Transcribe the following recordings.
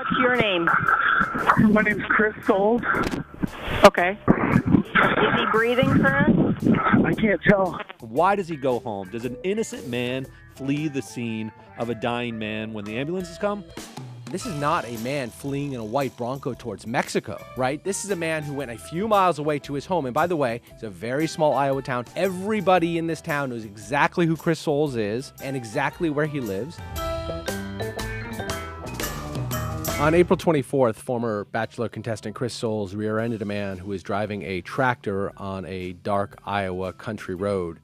What's your name? My name's Chris Souls. Okay. Is he breathing for us? I can't tell. Why does he go home? Does an innocent man flee the scene of a dying man when the ambulances come? This is not a man fleeing in a white Bronco towards Mexico, right? This is a man who went a few miles away to his home. And by the way, it's a very small Iowa town. Everybody in this town knows exactly who Chris Souls is and exactly where he lives. On April 24th, former Bachelor contestant Chris Souls rear-ended a man who was driving a tractor on a dark Iowa country road.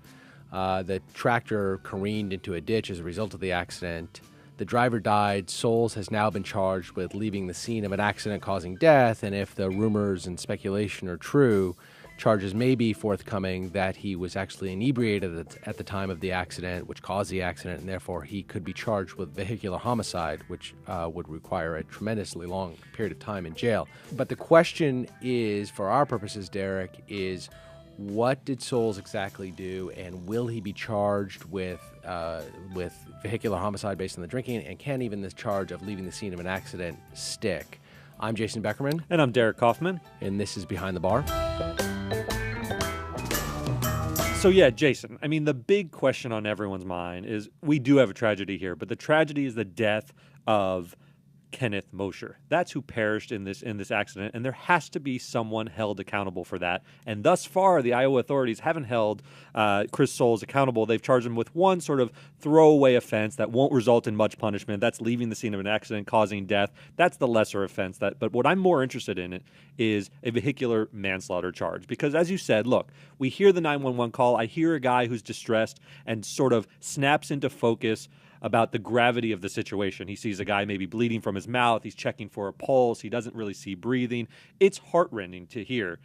The tractor careened into a ditch as a result of the accident. The driver died. Souls has now been charged with leaving the scene of an accident causing death, and if the rumors and speculation are true, charges may be forthcoming that he was actually inebriated at the time of the accident, which caused the accident, and therefore he could be charged with vehicular homicide, which would require a tremendously long period of time in jail. But the question is, for our purposes, Derek, is what did Souls exactly do, and will he be charged with vehicular homicide based on the drinking, and can even this charge of leaving the scene of an accident stick? I'm Jason Beckerman. And I'm Derek Kaufman. And this is Behind the Bar. So yeah, Jason, I mean, the big question on everyone's mind is we do have a tragedy here, but the tragedy is the death of Kenneth Mosher. That's who perished in this accident, and there has to be someone held accountable for that. And thus far, the Iowa authorities haven't held Chris Souls accountable. They've charged him with one sort of throwaway offense that won't result in much punishment. That's leaving the scene of an accident, causing death. That's the lesser offense. But what I'm more interested in is a vehicular manslaughter charge. Because as you said, look, we hear the 911 call. I hear a guy who's distressed and sort of snaps into focus about the gravity of the situation. He sees a guy maybe bleeding from his mouth. He's checking for a pulse. He doesn't really see breathing. It's heartrending to hear.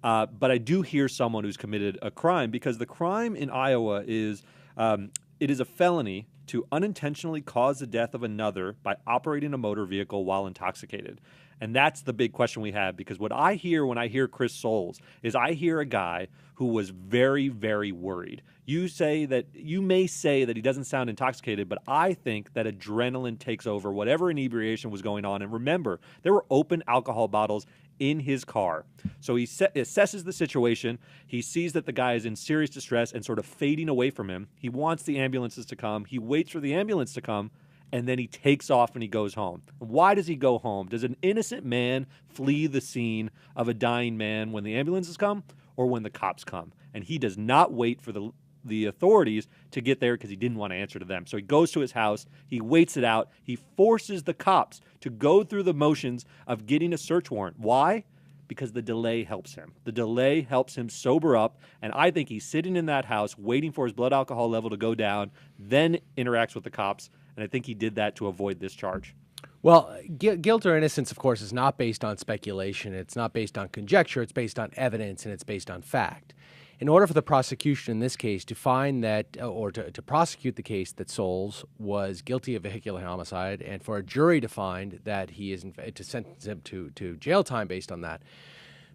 But I do hear someone who's committed a crime, because the crime in Iowa is it is a felony to unintentionally cause the death of another by operating a motor vehicle while intoxicated. And that's the big question we have, because what I hear when I hear Chris Souls is I hear a guy who was very, very worried. You may say that he doesn't sound intoxicated, but I think that adrenaline takes over whatever inebriation was going on. And remember, there were open alcohol bottles in his car. So he assesses the situation. He sees that the guy is in serious distress and sort of fading away from him. He wants the ambulances to come. He waits for the ambulance to come, and then he takes off and he goes home. Why does he go home? Does an innocent man flee the scene of a dying man when the ambulances come or when the cops come? And he does not wait for the authorities to get there because he didn't want to answer to them. So he goes to his house, he waits it out, he forces the cops to go through the motions of getting a search warrant. Why? Because the delay helps him. The delay helps him sober up, and I think he's sitting in that house waiting for his blood alcohol level to go down, then interacts with the cops, and I think he did that to avoid this charge. Well, guilt or innocence, of course, is not based on speculation. It's not based on conjecture. It's based on evidence, and it's based on fact. In order for the prosecution in this case to find that, or to prosecute the case that Souls was guilty of vehicular homicide, and for a jury to find that he is, to sentence him to jail time based on that,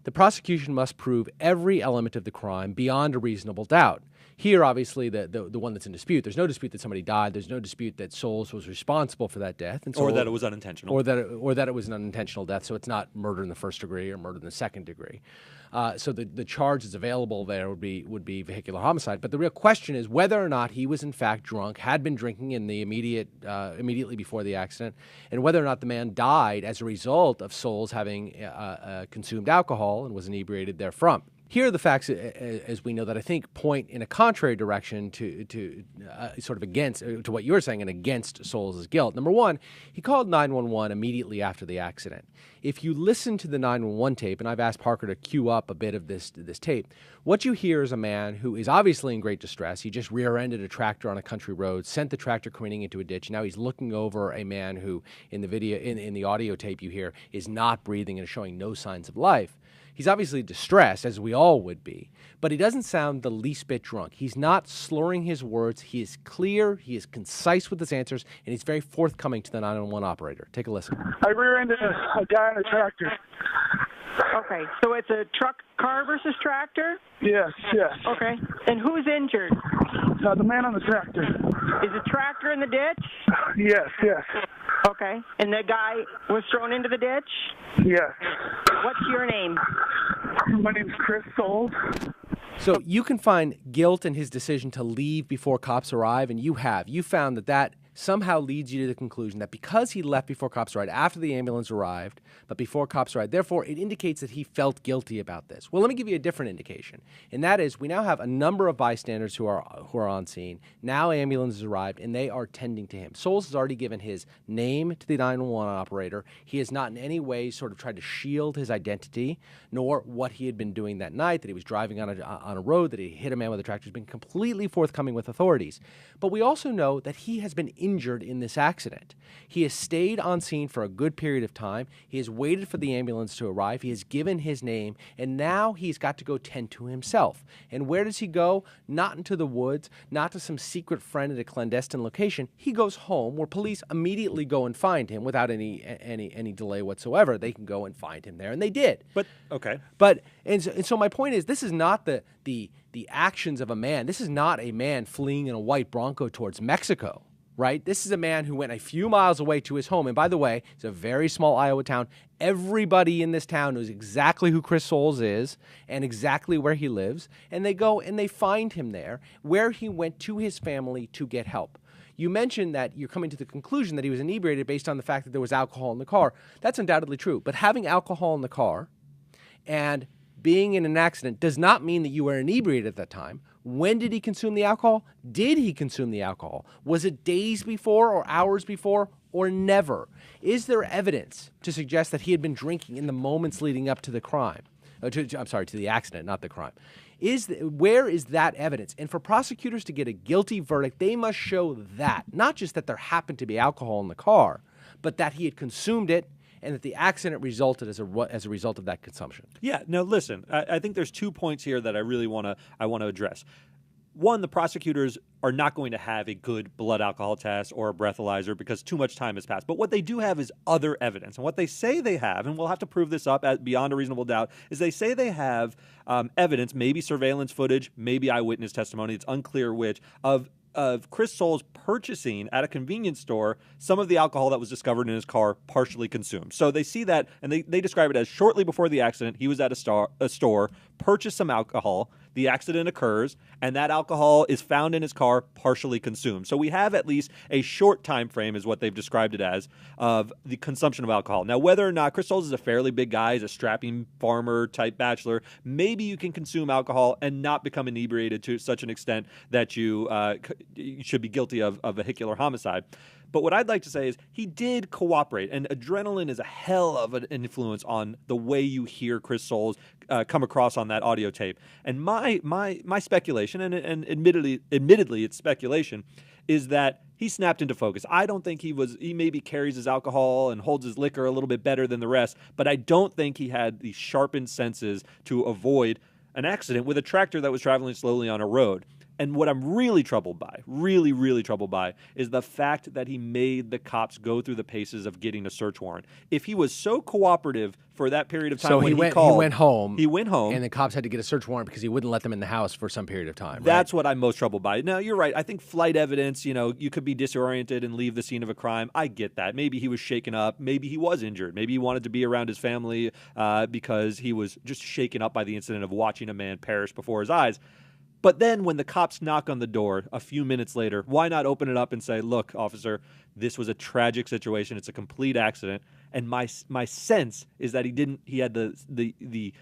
the prosecution must prove every element of the crime beyond a reasonable doubt. Here, obviously, the one that's in dispute, there's no dispute that somebody died. There's no dispute that Souls was responsible for that death. And or that it was unintentional. Or that it was an unintentional death, so it's not murder in the first degree or murder in the second degree. So the charge that's available there would be vehicular homicide. But the real question is whether or not he was in fact drunk, had been drinking in the immediately before the accident, and whether or not the man died as a result of Souls having consumed alcohol and was inebriated therefrom. Here are the facts, as we know, that I think point in a contrary direction to sort of against to what you were saying and against Souls' guilt. Number one, he called 911 immediately after the accident. If you listen to the 911 tape, and I've asked Parker to cue up a bit of this tape, what you hear is a man who is obviously in great distress. He just rear-ended a tractor on a country road, sent the tractor careening into a ditch. Now he's looking over a man who, in the video, in the audio tape you hear, is not breathing and showing no signs of life. He's obviously distressed, as we all would be, but he doesn't sound the least bit drunk. He's not slurring his words. He is clear, he is concise with his answers, and he's very forthcoming to the 911 operator. Take a listen. I rear-ended a guy on a tractor. Okay, so it's a car versus tractor? Yes. Okay, and who's injured? The man on the tractor. Is the tractor in the ditch? Yes. Okay. And the guy was thrown into the ditch? Yes. What's your name? My name's Chris Souls. So you can find guilt in his decision to leave before cops arrive, and you have. You found that somehow leads you to the conclusion that because he left before cops arrived, after the ambulance arrived, but before cops arrived, therefore it indicates that he felt guilty about this. Well, let me give you a different indication, and that is we now have a number of bystanders who are on scene. Now ambulances arrived, and they are tending to him. Souls has already given his name to the 911 operator. He has not in any way sort of tried to shield his identity, nor what he had been doing that night, that he was driving on a road, that he hit a man with a tractor. He's been completely forthcoming with authorities. But we also know that he has been injured in this accident. He has stayed on scene for a good period of time. He has waited for the ambulance to arrive. He has given his name, and now he's got to go tend to himself. And where does he go? Not into the woods, not to some secret friend at a clandestine location. He goes home, where police immediately go and find him without any delay whatsoever. They can go and find him there, and they did. But okay. And so my point is, this is not the actions of a man. This is not a man fleeing in a white Bronco towards Mexico, right? This is a man who went a few miles away to his home. And by the way, it's a very small Iowa town. Everybody in this town knows exactly who Chris Souls is and exactly where he lives. And they go and they find him there, where he went to his family to get help. You mentioned that you're coming to the conclusion that he was inebriated based on the fact that there was alcohol in the car. That's undoubtedly true. But having alcohol in the car and being in an accident does not mean that you were inebriated at that time. When did he consume the alcohol? Did he consume the alcohol? Was it days before or hours before or never? Is there evidence to suggest that he had been drinking in the moments leading up to the crime? To the accident, not the crime. Where is that evidence? And for prosecutors to get a guilty verdict, they must show that, not just that there happened to be alcohol in the car, but that he had consumed it and that the accident resulted as a result of that consumption. Yeah. Now, listen, I think there's 2 points here that I really want to address. One, the prosecutors are not going to have a good blood alcohol test or a breathalyzer because too much time has passed. But what they do have is other evidence. And what they say they have, and we'll have to prove this up beyond a reasonable doubt, is they say they have evidence, maybe surveillance footage, maybe eyewitness testimony, it's unclear which, of Chris Souls purchasing at a convenience store some of the alcohol that was discovered in his car partially consumed. So they see that, and they describe it as shortly before the accident, he was at a store, purchased some alcohol, the accident occurs, and that alcohol is found in his car partially consumed. So we have at least a short time frame, is what they've described it as, of the consumption of alcohol. Now, whether or not Chris Souls is a fairly big guy, he's a strapping farmer-type bachelor, maybe you can consume alcohol and not become inebriated to such an extent that you should be guilty of vehicular homicide. But what I'd like to say is he did cooperate, and adrenaline is a hell of an influence on the way you hear Chris Souls come across on that audio tape. And my speculation, and admittedly it's speculation, is that he snapped into focus. I don't think he maybe carries his alcohol and holds his liquor a little bit better than the rest, but I don't think he had the sharpened senses to avoid an accident with a tractor that was traveling slowly on a road. And what I'm really troubled by, is the fact that he made the cops go through the paces of getting a search warrant. If he was so cooperative for that period of time, he went home, and the cops had to get a search warrant because he wouldn't let them in the house for some period of time. That's what I'm most troubled by. Now, you're right. I think flight evidence, you could be disoriented and leave the scene of a crime. I get that. Maybe he was shaken up. Maybe he was injured. Maybe he wanted to be around his family because he was just shaken up by the incident of watching a man perish before his eyes. But then when the cops knock on the door a few minutes later, why not open it up and say, look, officer, this was a tragic situation. It's a complete accident. And my sense is that he had the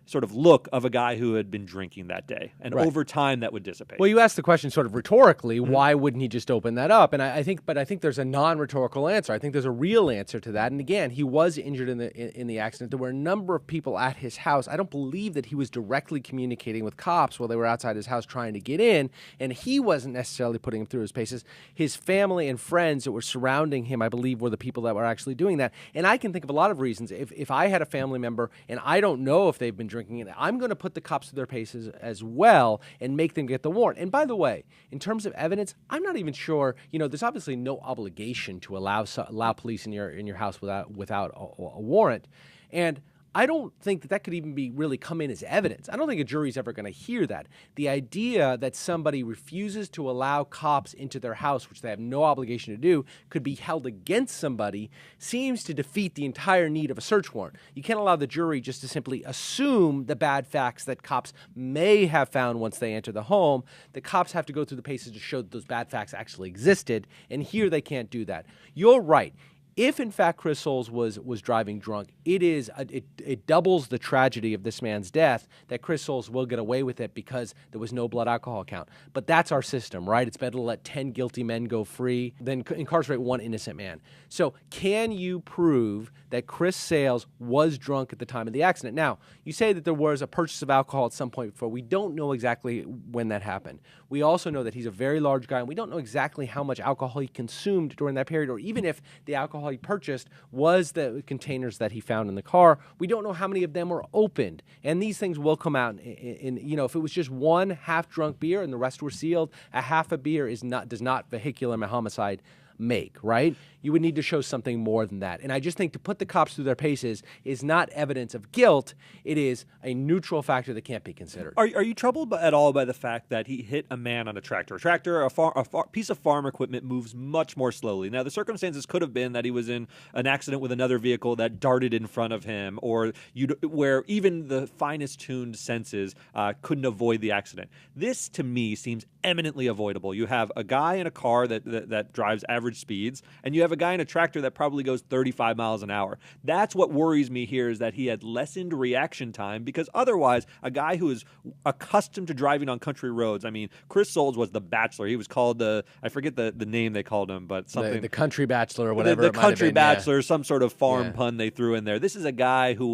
sort of look of a guy who had been drinking that day. And over time, that would dissipate. Well, you asked the question sort of rhetorically, why wouldn't he just open that up? And I think there's a non-rhetorical answer. I think there's a real answer to that. And again, he was injured in the accident. There were a number of people at his house. I don't believe that he was directly communicating with cops while they were outside his house trying to get in, and he wasn't necessarily putting him through his paces. His family and friends that were surrounding him, I believe, were the people that were actually doing that. And I can think of a lot of reasons. If I had a family member and I don't know if they've been drinking it, I'm going to put the cops through their paces as well and make them get the warrant. And by the way, in terms of evidence, I'm not even sure, there's obviously no obligation to allow police in your house without a warrant. And I don't think that could even be really come in as evidence. I don't think a jury's ever going to hear that. The idea that somebody refuses to allow cops into their house, which they have no obligation to do, could be held against somebody seems to defeat the entire need of a search warrant. You can't allow the jury just to simply assume the bad facts that cops may have found once they enter the home. The cops have to go through the paces to show that those bad facts actually existed, and here they can't do that. You're right. If, in fact, Chris Soules was driving drunk, it doubles the tragedy of this man's death that Chris Soules will get away with it because there was no blood alcohol count. But that's our system, right? It's better to let 10 guilty men go free than incarcerate one innocent man. So can you prove that Chris Soules was drunk at the time of the accident? Now, you say that there was a purchase of alcohol at some point before. We don't know exactly when that happened. We also know that he's a very large guy, and we don't know exactly how much alcohol he consumed during that period, or even if the alcohol he purchased was the containers that he found in the car. We don't know how many of them were opened, and these things will come out in if it was just one half-drunk beer and the rest were sealed, a half a beer does not vehicular homicide make, right? You would need to show something more than that. And I just think to put the cops through their paces is not evidence of guilt. It is a neutral factor that can't be considered. Are you troubled at all by the fact that he hit a man on a tractor? A piece of farm equipment moves much more slowly. Now, the circumstances could have been that he was in an accident with another vehicle that darted in front of him, or where even the finest tuned senses couldn't avoid the accident. This, to me, seems eminently avoidable. You have a guy in a car that drives average speeds, and you have a guy in a tractor that probably goes 35 miles an hour. That's what worries me here, is that he had lessened reaction time, because otherwise, a guy who is accustomed to driving on country roads, I mean, Chris Soules was the Bachelor. He was called I forget the name they called him, but something. The Country Bachelor or whatever. The Country Bachelor, some sort of farm pun they threw in there. This is a guy who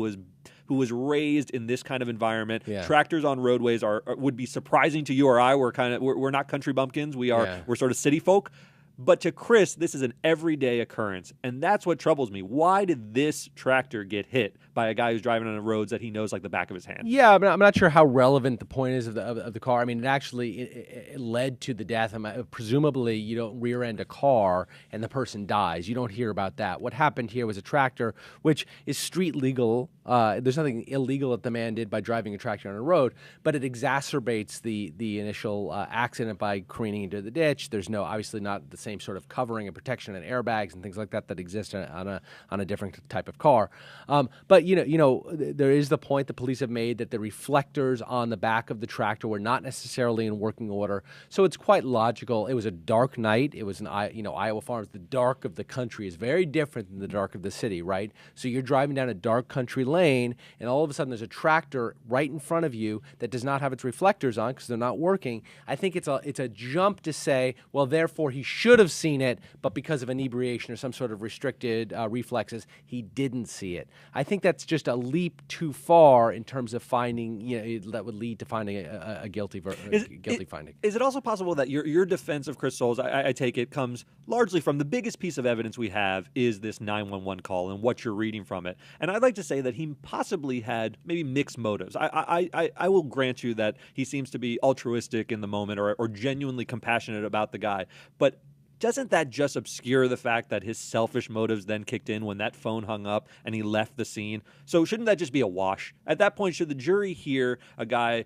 was raised in this kind of environment. Yeah. Tractors on roadways would be surprising to you or I. We're not country bumpkins. We're sort of city folk. But to Chris, this is an everyday occurrence, and that's what troubles me. Why did this tractor get hit by a guy who's driving on the roads that he knows like the back of his hand? Yeah, I'm not sure how relevant the point is of the car. I mean, it led to the death. Presumably, you don't rear-end a car and the person dies. You don't hear about that. What happened here was a tractor, which is street legal. There's nothing illegal that the man did by driving a tractor on a road, but it exacerbates the initial accident by careening into the ditch. There's obviously not the same sort of covering and protection and airbags and things like that exist on a different type of car. But there is the point the police have made that the reflectors on the back of the tractor were not necessarily in working order. So it's quite logical. It was a dark night. It was Iowa farms. The dark of the country is very different than the dark of the city, right? So you're driving down a dark country lane, and all of a sudden there's a tractor right in front of you that does not have its reflectors on because they're not working. I think it's a jump to say, well, therefore he should have seen it, but because of inebriation or some sort of restricted reflexes, he didn't see it. I think that's just a leap too far in terms of finding, that would lead to finding a guilty finding. Is it also possible that your defense of Chris Soules, I take it, comes largely from the biggest piece of evidence we have is this 911 call and what you're reading from it? And I'd like to say that he possibly had maybe mixed motives. I will grant you that he seems to be altruistic in the moment or genuinely compassionate about the guy, but doesn't that just obscure the fact that his selfish motives then kicked in when that phone hung up and he left the scene? So shouldn't that just be a wash? At that point, should the jury hear a guy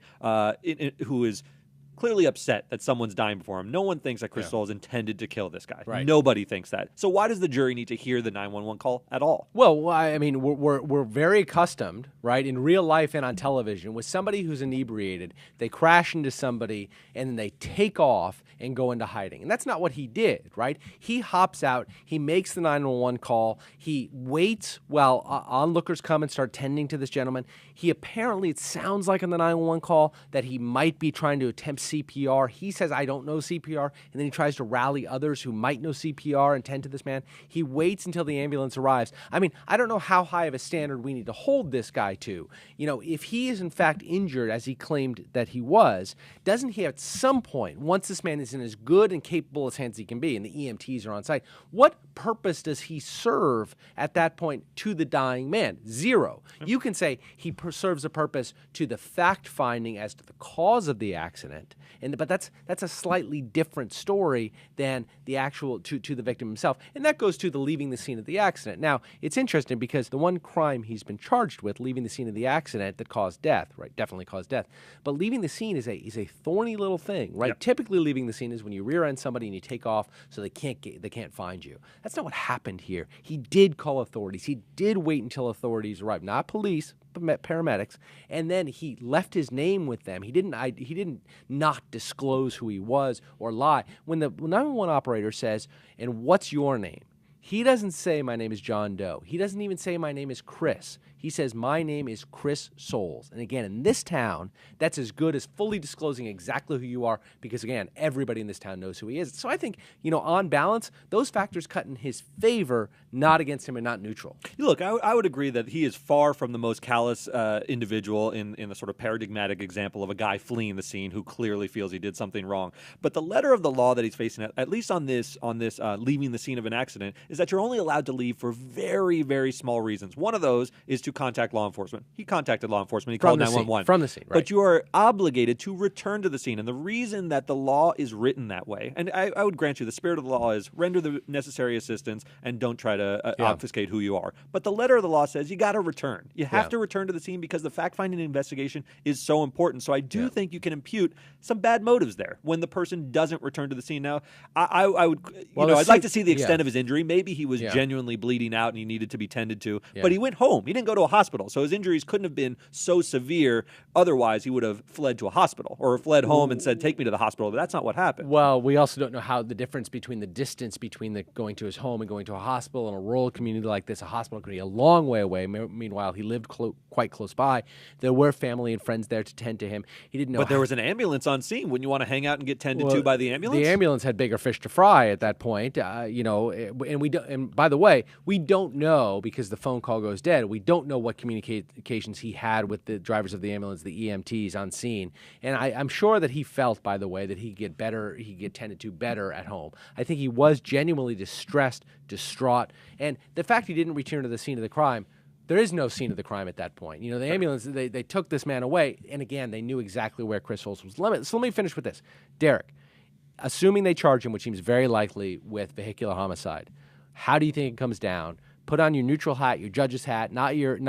who is clearly upset that someone's dying before him? No one thinks that Chris Soules intended to kill this guy. Right. Nobody thinks that. So why does the jury need to hear the 911 call at all? Well, I mean, we're very accustomed, right, in real life and on television, with somebody who's inebriated, they crash into somebody and then they take off and go into hiding. And that's not what he did, right? He hops out, he makes the 911 call, he waits while onlookers come and start tending to this gentleman. He apparently, it sounds like on the 911 call, that he might be trying to attempt CPR. He says, I don't know CPR, and then he tries to rally others who might know CPR and tend to this man. He waits until the ambulance arrives. I mean, I don't know how high of a standard we need to hold this guy to. If he is in fact injured, as he claimed that he was, doesn't he at some point, once this man is in as good and capable as hands he can be, and the EMTs are on site, what purpose does he serve at that point to the dying man? Zero. You can say he serves a purpose to the fact-finding as to the cause of the accident, but that's a slightly different story than the actual to the victim himself, and that goes to the leaving the scene of the accident. Now, it's interesting because the one crime he's been charged with, leaving the scene of the accident that caused death, right, definitely caused death, but leaving the scene is a thorny little thing, right? Yep. Typically, leaving the scene is when you rear-end somebody and you take off so they can't find you. That's not what happened here. He did call authorities. He did wait until authorities arrived, not police, but paramedics, and then he left his name with them. He didn't not disclose who he was or lie. When the 911 operator says, "And what's your name?" He doesn't say, "My name is John Doe." He doesn't even say, "My name is Chris." He says, "My name is Chris Soules." And again, in this town, that's as good as fully disclosing exactly who you are because, again, everybody in this town knows who he is. So I think, on balance, those factors cut in his favor, not against him and not neutral. Look, I would agree that he is far from the most callous individual in the sort of paradigmatic example of a guy fleeing the scene who clearly feels he did something wrong. But the letter of the law that he's facing, at least on this leaving the scene of an accident, is that you're only allowed to leave for very, very small reasons. One of those is to contact law enforcement. He contacted law enforcement. He called 911. From the scene, right. But you are obligated to return to the scene. And the reason that the law is written that way, and I would grant you the spirit of the law is render the necessary assistance and don't try to obfuscate who you are. But the letter of the law says you got to return. You have to return to the scene because the fact-finding investigation is so important. So I do think you can impute some bad motives there when the person doesn't return to the scene. Now, I would, I'd like to see the extent of his injury. Maybe he was genuinely bleeding out and he needed to be tended to, but he went home. He didn't go to a hospital. So his injuries couldn't have been so severe. Otherwise, he would have fled to a hospital or fled home and said, "Take me to the hospital." But that's not what happened. Well, we also don't know how the difference between the distance between going to his home and going to a hospital in a rural community like this. A hospital could be a long way away. Meanwhile, he lived quite close by. There were family and friends there to tend to him. He didn't know. But there was an ambulance on scene. Wouldn't you want to hang out and get tended to by the ambulance? The ambulance had bigger fish to fry at that point. And we don't. And by the way, we don't know because the phone call goes dead. We don't know what communications he had with the drivers of the ambulance, the EMTs on scene. And I'm sure that he felt, by the way, that he'd get tended to better at home. I think he was genuinely distressed, distraught. And the fact he didn't return to the scene of the crime, there is no scene of the crime at that point. The ambulance, they took this man away. And again, they knew exactly where Chris Soules was. So let me finish with this. Derek, assuming they charge him, which seems very likely, with vehicular homicide, how do you think it comes down? Put on your neutral hat, your judge's hat, not your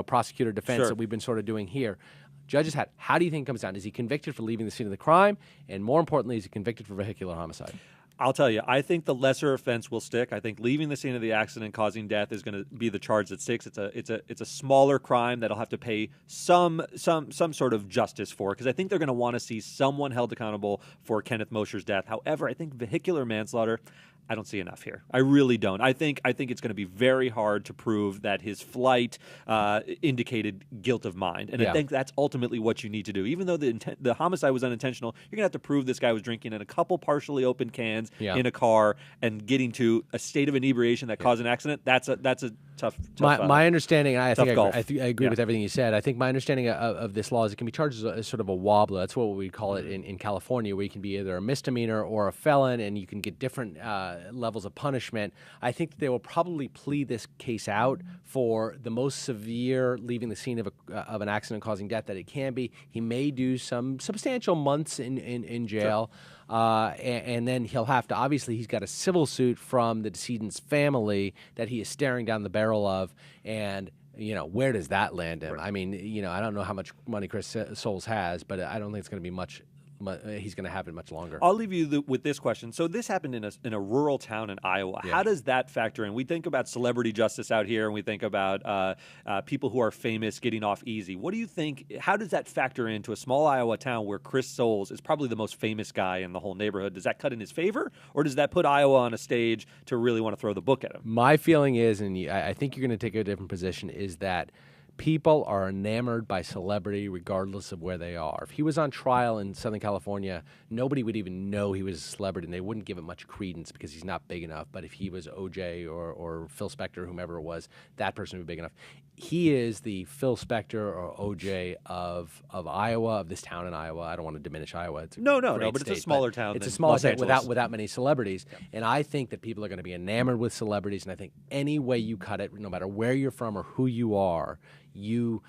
prosecutor defense that we've been sort of doing here. Judge's hat. How do you think it comes down? Is he convicted for leaving the scene of the crime? And more importantly, is he convicted for vehicular homicide? I'll tell you, I think the lesser offense will stick. I think leaving the scene of the accident causing death is going to be the charge that sticks. It's a smaller crime that'll have to pay some sort of justice for, because I think they're going to want to see someone held accountable for Kenneth Mosher's death. However, I think vehicular manslaughter, I don't see enough here. I really don't. I think it's going to be very hard to prove that his flight indicated guilt of mind, and I think that's ultimately what you need to do. Even though the homicide was unintentional, you're going to have to prove this guy was drinking in a couple partially open cans in a car and getting to a state of inebriation that caused an accident. That's a tough. My understanding, I agree Yeah. with everything you said. I think my understanding of this law is it can be charged as sort of a wobbler. That's what we call it in California, where you can be either a misdemeanor or a felon, and you can get different levels of punishment. I think that they will probably plead this case out for the most severe leaving the scene of an accident causing death that it can be. He may do some substantial months in jail. And then he'll have to, obviously, he's got a civil suit from the decedent's family that he is staring down the barrel of. And, where does that land him? Right. I mean, I don't know how much money Chris Soules has, but I don't think it's going to be much. He's going to have it much longer. I'll leave you with this question. So this happened in a rural town in Iowa. Yeah. How does that factor in? We think about celebrity justice out here, and we think about people who are famous getting off easy. What do you think? How does that factor into a small Iowa town where Chris Soules is probably the most famous guy in the whole neighborhood? Does that cut in his favor, or does that put Iowa on a stage to really want to throw the book at him? My feeling is, and I think you're going to take a different position, is that People are enamored by celebrity regardless of where they are. If he was on trial in Southern California, nobody would even know he was a celebrity, and they wouldn't give it much credence because he's not big enough. But if he was OJ or Phil Spector, whomever it was, that person would be big enough. He is the Phil Spector or OJ of Iowa, of this town in Iowa. I don't want to diminish Iowa. It's a No, great but it's a state, smaller town It's than a smaller Los state Angeles. without many celebrities. Yeah. And I think that people are going to be enamored with celebrities, and I think any way you cut it, no matter where you're from or who you are, you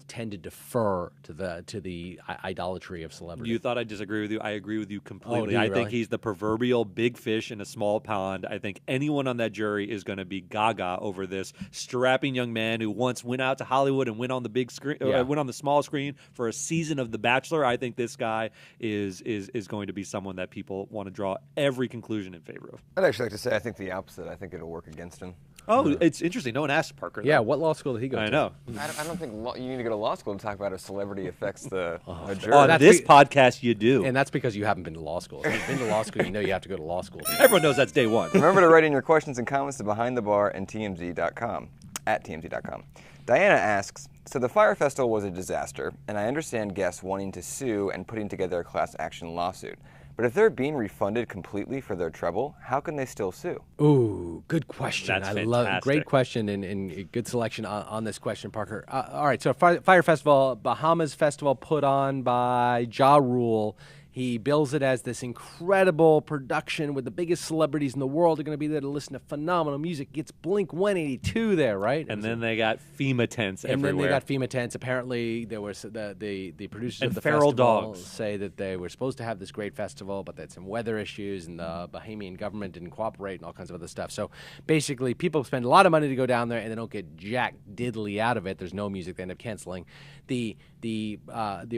tend to defer to the idolatry of celebrity. You thought I disagree with you. I agree with you completely. Oh, I really? think he's the proverbial big fish in a small pond. I think anyone on that jury is going to be gaga over this strapping young man who once went out to Hollywood and went on the big screen, went on the small screen for a season of The Bachelor. I think this guy is going to be someone that people want to draw every conclusion in favor of. I'd actually like to say I think the opposite. I think it'll work against him. Oh, it's interesting. No one asked Parker. Yeah, though. what law school did he go to? I know. I don't think you need to go to law school to talk about how celebrity affects the jury. On that's this podcast, you do. And that's because you haven't been to law school. If you've been to law school, you know you have to go to law school. Everyone knows that's day one. Remember to write in your questions and comments to behindthebar and TMZ.com, at TMZ.com. Diana asks, so the Fire Festival was a disaster, and I understand guests wanting to sue and putting together a class action lawsuit. But if they're being refunded completely for their trouble, how can they still sue? Ooh, good question. That's I fantastic. love great question and good selection on this question, Parker. All right, so Fire Festival, Bahamas Festival put on by Ja Rule. He bills it as this incredible production with the biggest celebrities in the world are going to be there to listen to phenomenal music. Gets Blink 182 there, right? And then they got FEMA tents everywhere. And then they got FEMA tents. Apparently, there was the producers And of the feral festival dogs. say that they were supposed to have this great festival, but they had some weather issues, and the Bahamian government didn't cooperate, and all kinds of other stuff. So basically, people spend a lot of money to go down there, and they don't get jack diddly out of it. There's no music. They end up canceling. The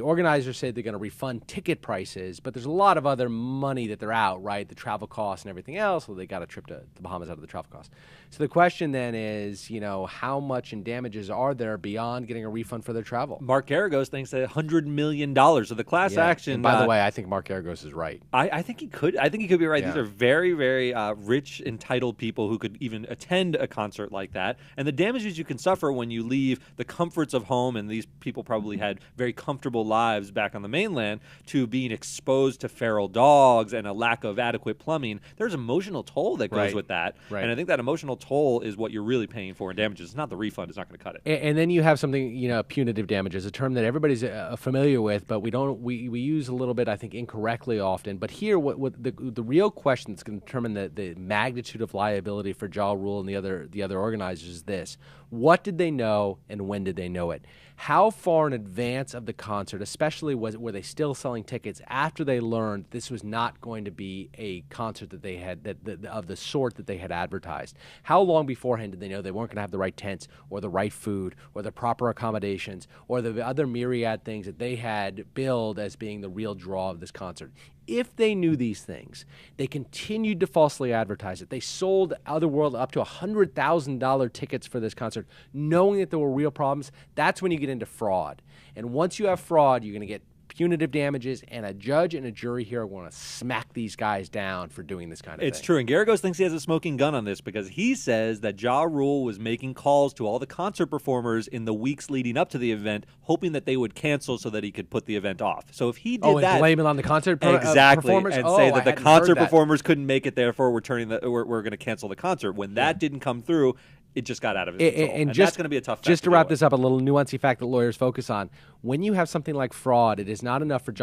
organizers say they're going to refund ticket prices, but there's a lot of other money that they're out, right? The travel costs and everything else. Well, they got a trip to the Bahamas out of the travel costs. So the question then is, how much in damages are there beyond getting a refund for their travel? Mark Garagos thinks that $100 million. So the class action. And by the way, I think Mark Garagos is right. I think he could. I think he could be right. Yeah. These are very, very rich, entitled people who could even attend a concert like that. And the damages you can suffer when you leave the comforts of home, and these people probably had very comfortable lives back on the mainland, to being exposed to feral dogs and a lack of adequate plumbing. There's emotional toll that goes with that. Right. And I think that emotional toll is what you're really paying for in damages. It's not the refund. It's not going to cut it. And then you have something, punitive damages, a term that everybody's familiar with, but we use a little bit, I think, incorrectly often. But here, what the real question that's going to determine the magnitude of liability for Ja Rule and the other organizers is this: what did they know, and when did they know it? How far in advance of the concert, especially were they still selling tickets after they learned this was not going to be a concert that they had of the sort that they had advertised? How long beforehand did they know they weren't going to have the right tents or the right food or the proper accommodations or the other myriad things that they had billed as being the real draw of this concert? If they knew these things, they continued to falsely advertise it. They sold Otherworld up to $100,000 tickets for this concert, knowing that there were real problems. That's when you get into fraud. And once you have fraud, you're going to get punitive damages, and a judge and a jury here are going to smack these guys down for doing this kind of thing. It's true, and Garagos thinks he has a smoking gun on this because he says that Ja Rule was making calls to all the concert performers in the weeks leading up to the event, hoping that they would cancel so that he could put the event off. So if he did and blame it on the concert performers? And say that the concert performers couldn't make it, therefore we're going to cancel the concert. When that didn't come through, it just got out of his control. And that's going to be a tough fact Just to wrap this up, a little nuancy fact that lawyers focus on. When you have something like fraud, it is not enough for,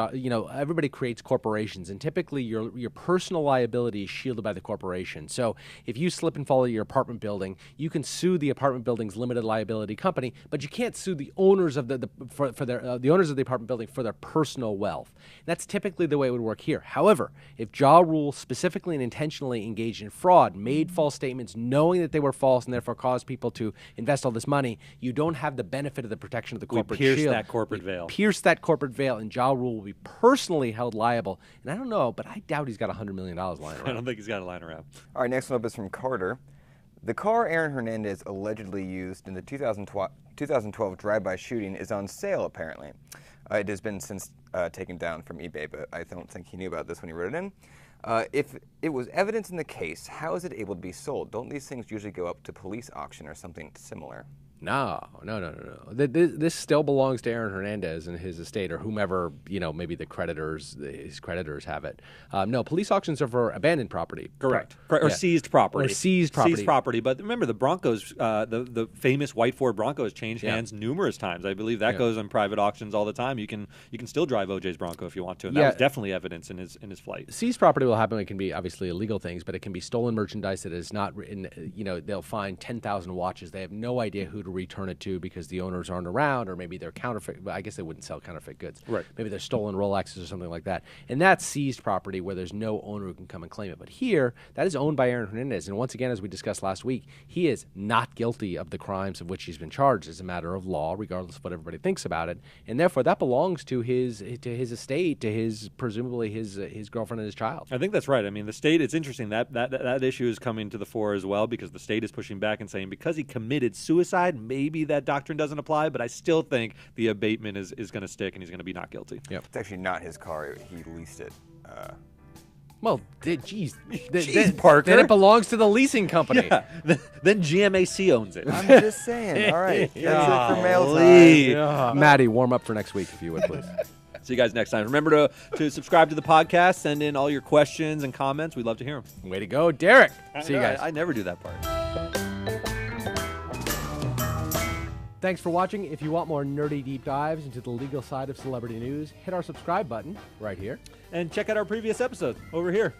everybody creates corporations, and typically your personal liability is shielded by the corporation. So if you slip and fall at your apartment building, you can sue the apartment building's limited liability company, but you can't sue the owners of the owners of the apartment building for their personal wealth. And that's typically the way it would work here. However, if Ja Rule specifically and intentionally engaged in fraud, made false statements knowing that they were false and therefore caused people to invest all this money, you don't have the benefit of the protection of the corporate shield. Pierce that corporate veil, and Ja Rule will be personally held liable. And I don't know, but I doubt he's got $100 million lying around. I don't think he's got it lying around. All right, next one up is from Carter. The car Aaron Hernandez allegedly used in the 2012 drive-by shooting is on sale, apparently. It has been since taken down from eBay, but I don't think he knew about this when he wrote it in. If it was evidence in the case, how is it able to be sold? Don't these things usually go up to police auction or something similar? No. This still belongs to Aaron Hernandez and his estate, or whomever, maybe his creditors have it. No, police auctions are for abandoned property. Correct. Or seized property. Or seized property. Seized property. But remember, the Broncos, the famous white Ford Bronco has changed hands numerous times. I believe that goes on private auctions all the time. You can still drive OJ's Bronco if you want to, and that was definitely evidence in his flight. Seized property will happen. It can be obviously illegal things, but it can be stolen merchandise that is not they'll find 10,000 watches. They have no idea who to return it to because the owners aren't around, or maybe they're counterfeit. Well, I guess they wouldn't sell counterfeit goods. Right. Maybe they're stolen Rolexes or something like that. And that's seized property where there's no owner who can come and claim it. But here, that is owned by Aaron Hernandez. And once again, as we discussed last week, he is not guilty of the crimes of which he's been charged as a matter of law, regardless of what everybody thinks about it. And therefore, that belongs to his estate, to presumably his girlfriend and his child. I think that's right. I mean, the state, it's interesting that issue is coming to the fore as well, because the state is pushing back and saying because he committed suicide, maybe that doctrine doesn't apply, but I still think the abatement is going to stick and he's going to be not guilty. Yep. It's actually not his car. He leased it. Well, Jeez, Parker. Then it belongs to the leasing company. Yeah. Then GMAC owns it. I'm just saying. All right. That's it for mail time. Maddie, warm up for next week, if you would, please. See you guys next time. Remember to subscribe to the podcast. Send in all your questions and comments. We'd love to hear them. Way to go, Derek. See you guys. I never do that part. Thanks for watching. If you want more nerdy deep dives into the legal side of celebrity news, hit our subscribe button right here. And check out our previous episode over here.